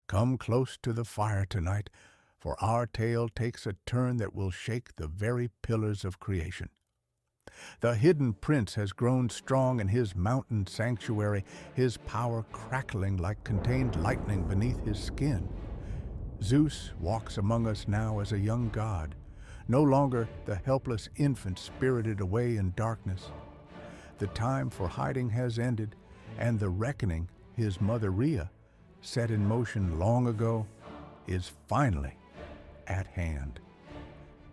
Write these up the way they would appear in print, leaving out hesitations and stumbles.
Come close to the fire tonight, for our tale takes a turn that will shake the very pillars of creation. The hidden prince has grown strong in his mountain sanctuary, his power crackling like contained lightning beneath his skin. Zeus walks among us now as a young god, no longer the helpless infant spirited away in darkness. The time for hiding has ended, and the reckoning his mother Rhea set in motion long ago is finally at hand.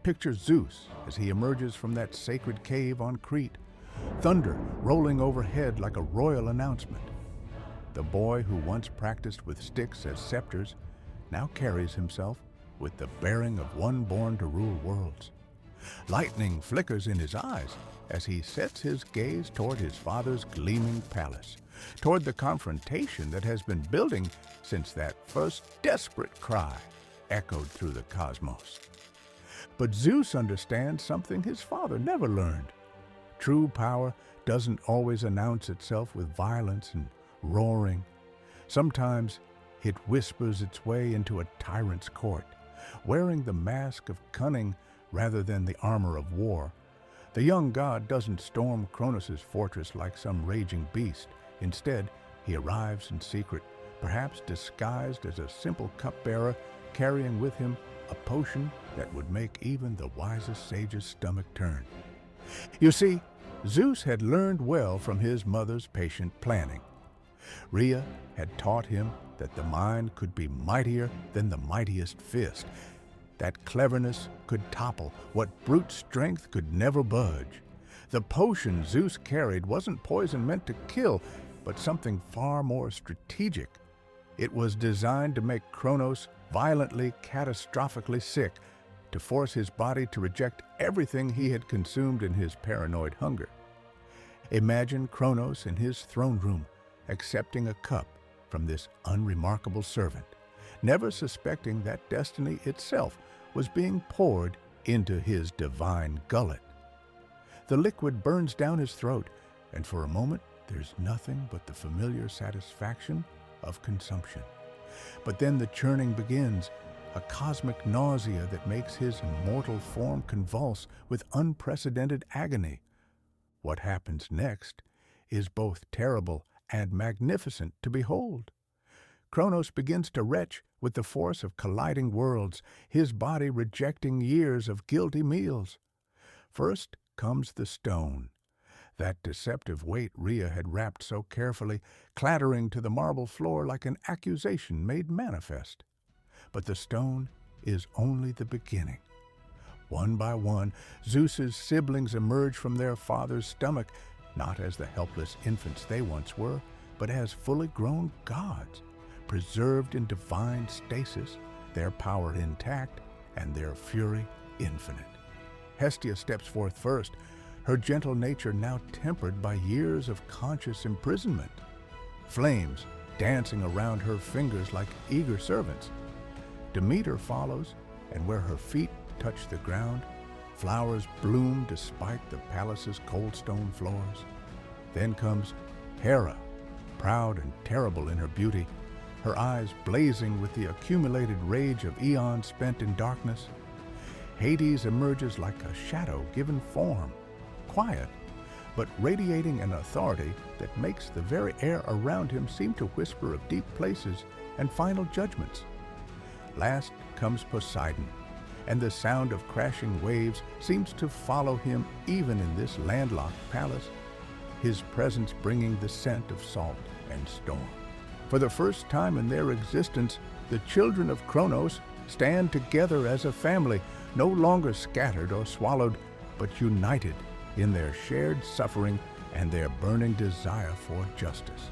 Picture Zeus as he emerges from that sacred cave on Crete, thunder rolling overhead like a royal announcement. The boy who once practiced with sticks as scepters now carries himself with the bearing of one born to rule worlds. Lightning flickers in his eyes as he sets his gaze toward his father's gleaming palace, toward the confrontation that has been building since that first desperate cry echoed through the cosmos. But Zeus understands something his father never learned. True power doesn't always announce itself with violence and roaring. Sometimes it whispers its way into a tyrant's court, wearing the mask of cunning rather than the armor of war. The young god doesn't storm Kronos' fortress like some raging beast. Instead, he arrives in secret, perhaps disguised as a simple cupbearer, carrying with him a potion that would make even the wisest sage's stomach turn. You see, Zeus had learned well from his mother's patient planning. Rhea had taught him that the mind could be mightier than the mightiest fist, that cleverness could topple what brute strength could never budge. The potion Zeus carried wasn't poison meant to kill, but something far more strategic. It was designed to make Kronos violently, catastrophically sick, to force his body to reject everything he had consumed in his paranoid hunger. Imagine Kronos in his throne room, accepting a cup from this unremarkable servant, never suspecting that destiny itself was being poured into his divine gullet. The liquid burns down his throat, and for a moment there's nothing but the familiar satisfaction of consumption. But then the churning begins, a cosmic nausea that makes his immortal form convulse with unprecedented agony. What happens next is both terrible and magnificent to behold. Kronos begins to retch with the force of colliding worlds, his body rejecting years of guilty meals. First comes the stone, that deceptive weight Rhea had wrapped so carefully, clattering to the marble floor like an accusation made manifest. But the stone is only the beginning. One by one, Zeus's siblings emerge from their father's stomach, not as the helpless infants they once were, but as fully grown gods, preserved in divine stasis, their power intact and their fury infinite. Hestia steps forth first, her gentle nature now tempered by years of conscious imprisonment. Flames dancing around her fingers like eager servants. Demeter follows, and where her feet touch the ground, flowers bloom despite the palace's cold stone floors. Then comes Hera, proud and terrible in her beauty, her eyes blazing with the accumulated rage of eons spent in darkness. Hades emerges like a shadow given form, quiet, but radiating an authority that makes the very air around him seem to whisper of deep places and final judgments. Last comes Poseidon, and the sound of crashing waves seems to follow him even in this landlocked palace, his presence bringing the scent of salt and storm. For the first time in their existence, the children of Kronos stand together as a family, no longer scattered or swallowed, but united in their shared suffering and their burning desire for justice.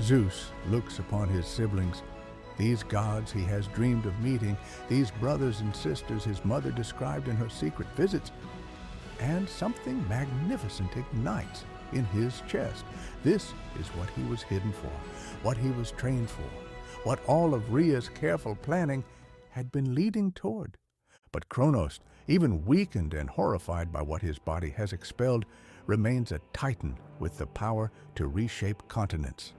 Zeus looks upon his siblings, these gods he has dreamed of meeting, these brothers and sisters his mother described in her secret visits, and something magnificent ignites in his chest. This is what he was hidden for, what he was trained for, what all of Rhea's careful planning had been leading toward. But Kronos, even weakened and horrified by what his body has expelled, remains a titan with the power to reshape continents.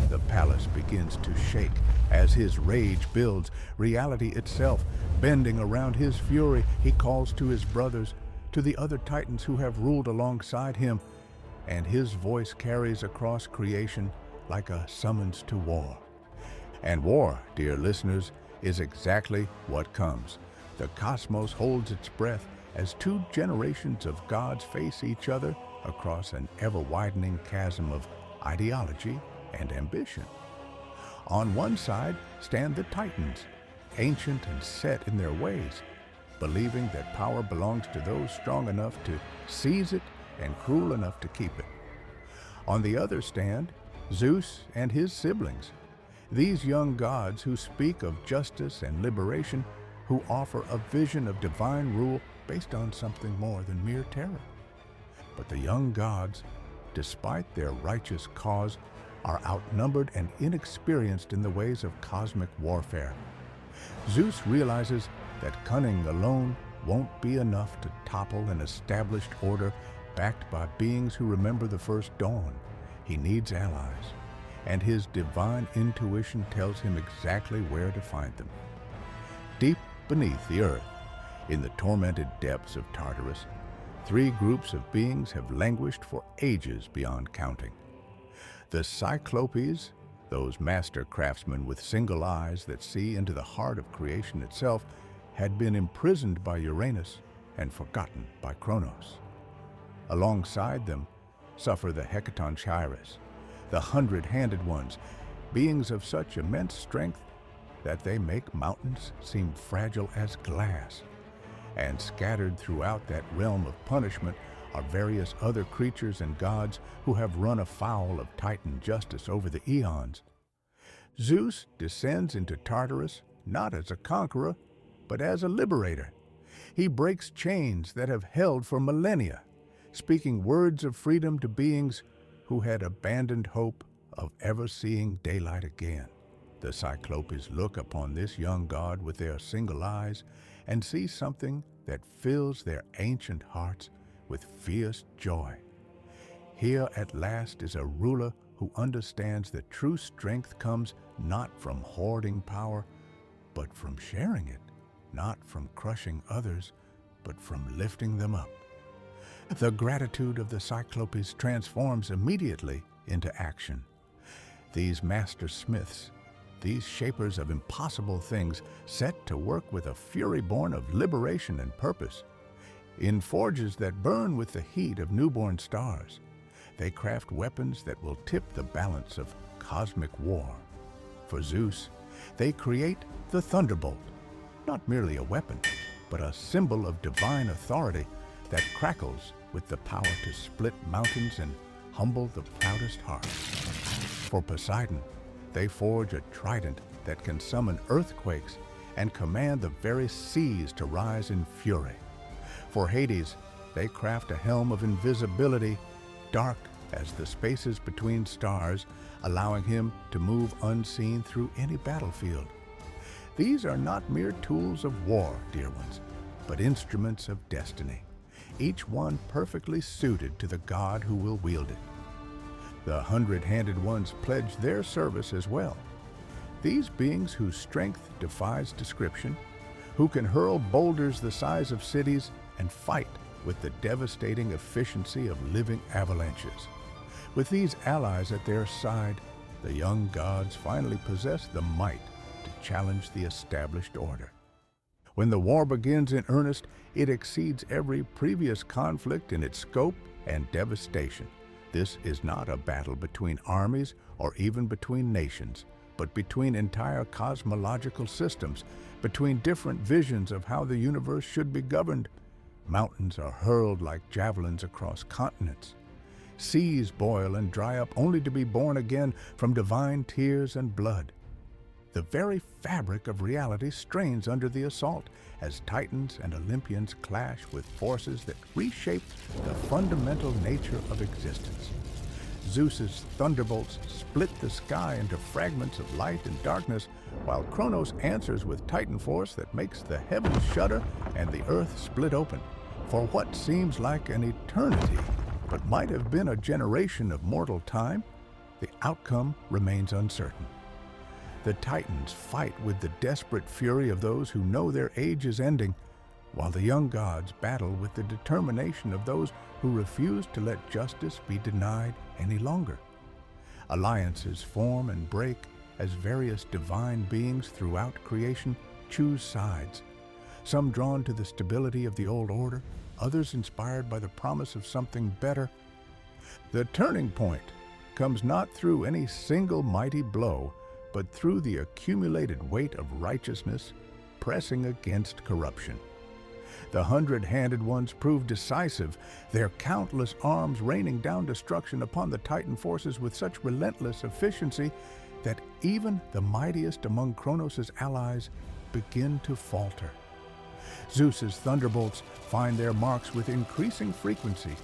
The palace begins to shake as his rage builds, reality itself bending around his fury. He calls to his brothers, to the other titans who have ruled alongside him, and his voice carries across creation like a summons to war. And war, dear listeners, is exactly what comes. The cosmos holds its breath as two generations of gods face each other across an ever-widening chasm of ideology and ambition. On one side stand the Titans, ancient and set in their ways, believing that power belongs to those strong enough to seize it and cruel enough to keep it. On the other stand Zeus and his siblings, these young gods who speak of justice and liberation, who offer a vision of divine rule based on something more than mere terror. But the young gods, despite their righteous cause, are outnumbered and inexperienced in the ways of cosmic warfare. Zeus realizes that cunning alone won't be enough to topple an established order backed by beings who remember the first dawn. He needs allies, and his divine intuition tells him exactly where to find them. Deep beneath the earth, in the tormented depths of Tartarus, three groups of beings have languished for ages beyond counting. The Cyclopes, those master craftsmen with single eyes that see into the heart of creation itself, had been imprisoned by Uranus and forgotten by Kronos. Alongside them suffer the Titanomachy, the Hundred-Handed Ones, beings of such immense strength that they make mountains seem fragile as glass. And scattered throughout that realm of punishment are various other creatures and gods who have run afoul of Titan justice over the eons. Zeus descends into Tartarus not as a conqueror, but as a liberator. He breaks chains that have held for millennia, speaking words of freedom to beings who had abandoned hope of ever seeing daylight again. The Cyclopes look upon this young god with their single eyes and see something that fills their ancient hearts with fierce joy. Here at last is a ruler who understands that true strength comes not from hoarding power, but from sharing it, not from crushing others, but from lifting them up. The gratitude of the Cyclopes transforms immediately into action. These master smiths, these shapers of impossible things, set to work with a fury born of liberation and purpose. In forges that burn with the heat of newborn stars, they craft weapons that will tip the balance of cosmic war. For Zeus, they create the thunderbolt, not merely a weapon, but a symbol of divine authority that crackles with the power to split mountains and humble the proudest heart. For Poseidon, they forge a trident that can summon earthquakes and command the very seas to rise in fury. For Hades, they craft a helm of invisibility, dark as the spaces between stars, allowing him to move unseen through any battlefield. These are not mere tools of war, dear ones, but instruments of destiny, each one perfectly suited to the god who will wield it. The Hundred-Handed Ones pledge their service as well. These beings whose strength defies description, who can hurl boulders the size of cities and fight with the devastating efficiency of living avalanches. With these allies at their side, the young gods finally possess the might to challenge the established order. When the war begins in earnest, it exceeds every previous conflict in its scope and devastation. This is not a battle between armies or even between nations, but between entire cosmological systems, between different visions of how the universe should be governed. Mountains are hurled like javelins across continents. Seas boil and dry up only to be born again from divine tears and blood. The very fabric of reality strains under the assault as Titans and Olympians clash with forces that reshape the fundamental nature of existence. Zeus's thunderbolts split the sky into fragments of light and darkness, while Kronos answers with Titan force that makes the heavens shudder and the earth split open. For what seems like an eternity, but might have been a generation of mortal time, the outcome remains uncertain. The Titans fight with the desperate fury of those who know their age is ending, while the young gods battle with the determination of those who refuse to let justice be denied any longer. Alliances form and break as various divine beings throughout creation choose sides, some drawn to the stability of the old order, others inspired by the promise of something better. The turning point comes not through any single mighty blow, but through the accumulated weight of righteousness pressing against corruption. The Hundred-Handed Ones prove decisive, their countless arms raining down destruction upon the Titan forces with such relentless efficiency that even the mightiest among Kronos' allies begin to falter. Zeus's thunderbolts find their marks with increasing frequency,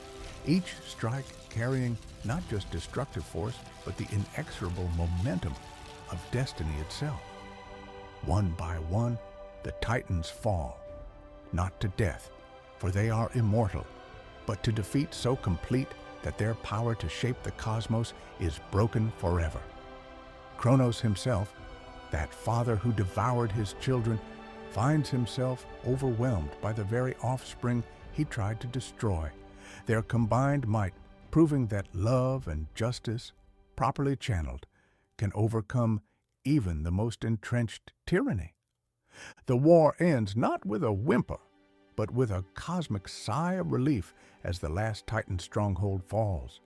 each strike carrying not just destructive force, but the inexorable momentum of destiny itself. One by one, the Titans fall, not to death, for they are immortal, but to defeat so complete that their power to shape the cosmos is broken forever. Kronos himself, that father who devoured his children, finds himself overwhelmed by the very offspring he tried to destroy, their combined might proving that love and justice, properly channeled, can overcome even the most entrenched tyranny. The war ends not with a whimper, but with a cosmic sigh of relief as the last Titan stronghold falls.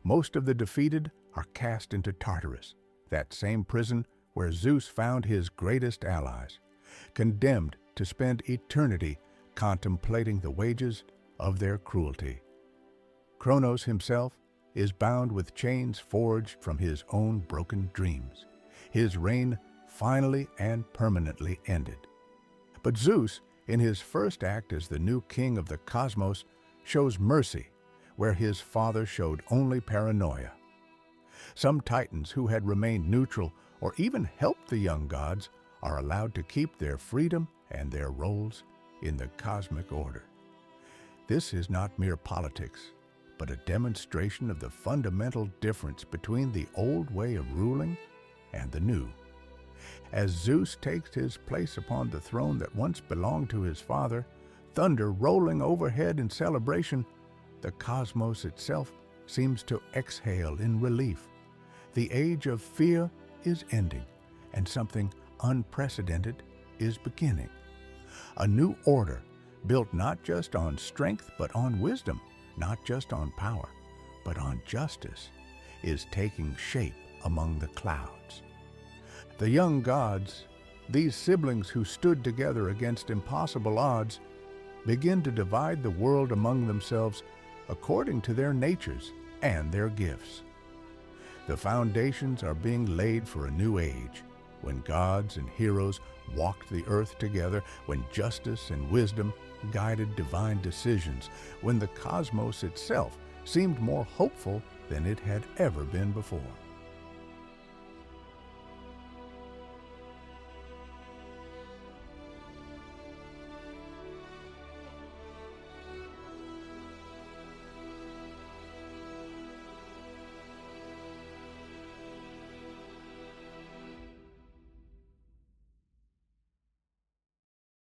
Most of the defeated are cast into Tartarus, that same prison where Zeus found his greatest allies, condemned to spend eternity contemplating the wages of their cruelty. Kronos himself is bound with chains forged from his own broken dreams, his reign finally and permanently ended. But Zeus, in his first act as the new king of the cosmos, shows mercy where his father showed only paranoia. Some Titans who had remained neutral or even helped the young gods are allowed to keep their freedom and their roles in the cosmic order. This is not mere politics, but a demonstration of the fundamental difference between the old way of ruling and the new. As Zeus takes his place upon the throne that once belonged to his father, thunder rolling overhead in celebration, the cosmos itself seems to exhale in relief. The age of fear is ending, and something unprecedented is beginning. A new order, built not just on strength but on wisdom, not just on power, but on justice, is taking shape among the clouds. The young gods, these siblings who stood together against impossible odds, begin to divide the world among themselves according to their natures and their gifts. The foundations are being laid for a new age, when gods and heroes walked the earth together, when justice and wisdom guided divine decisions, when the cosmos itself seemed more hopeful than it had ever been before.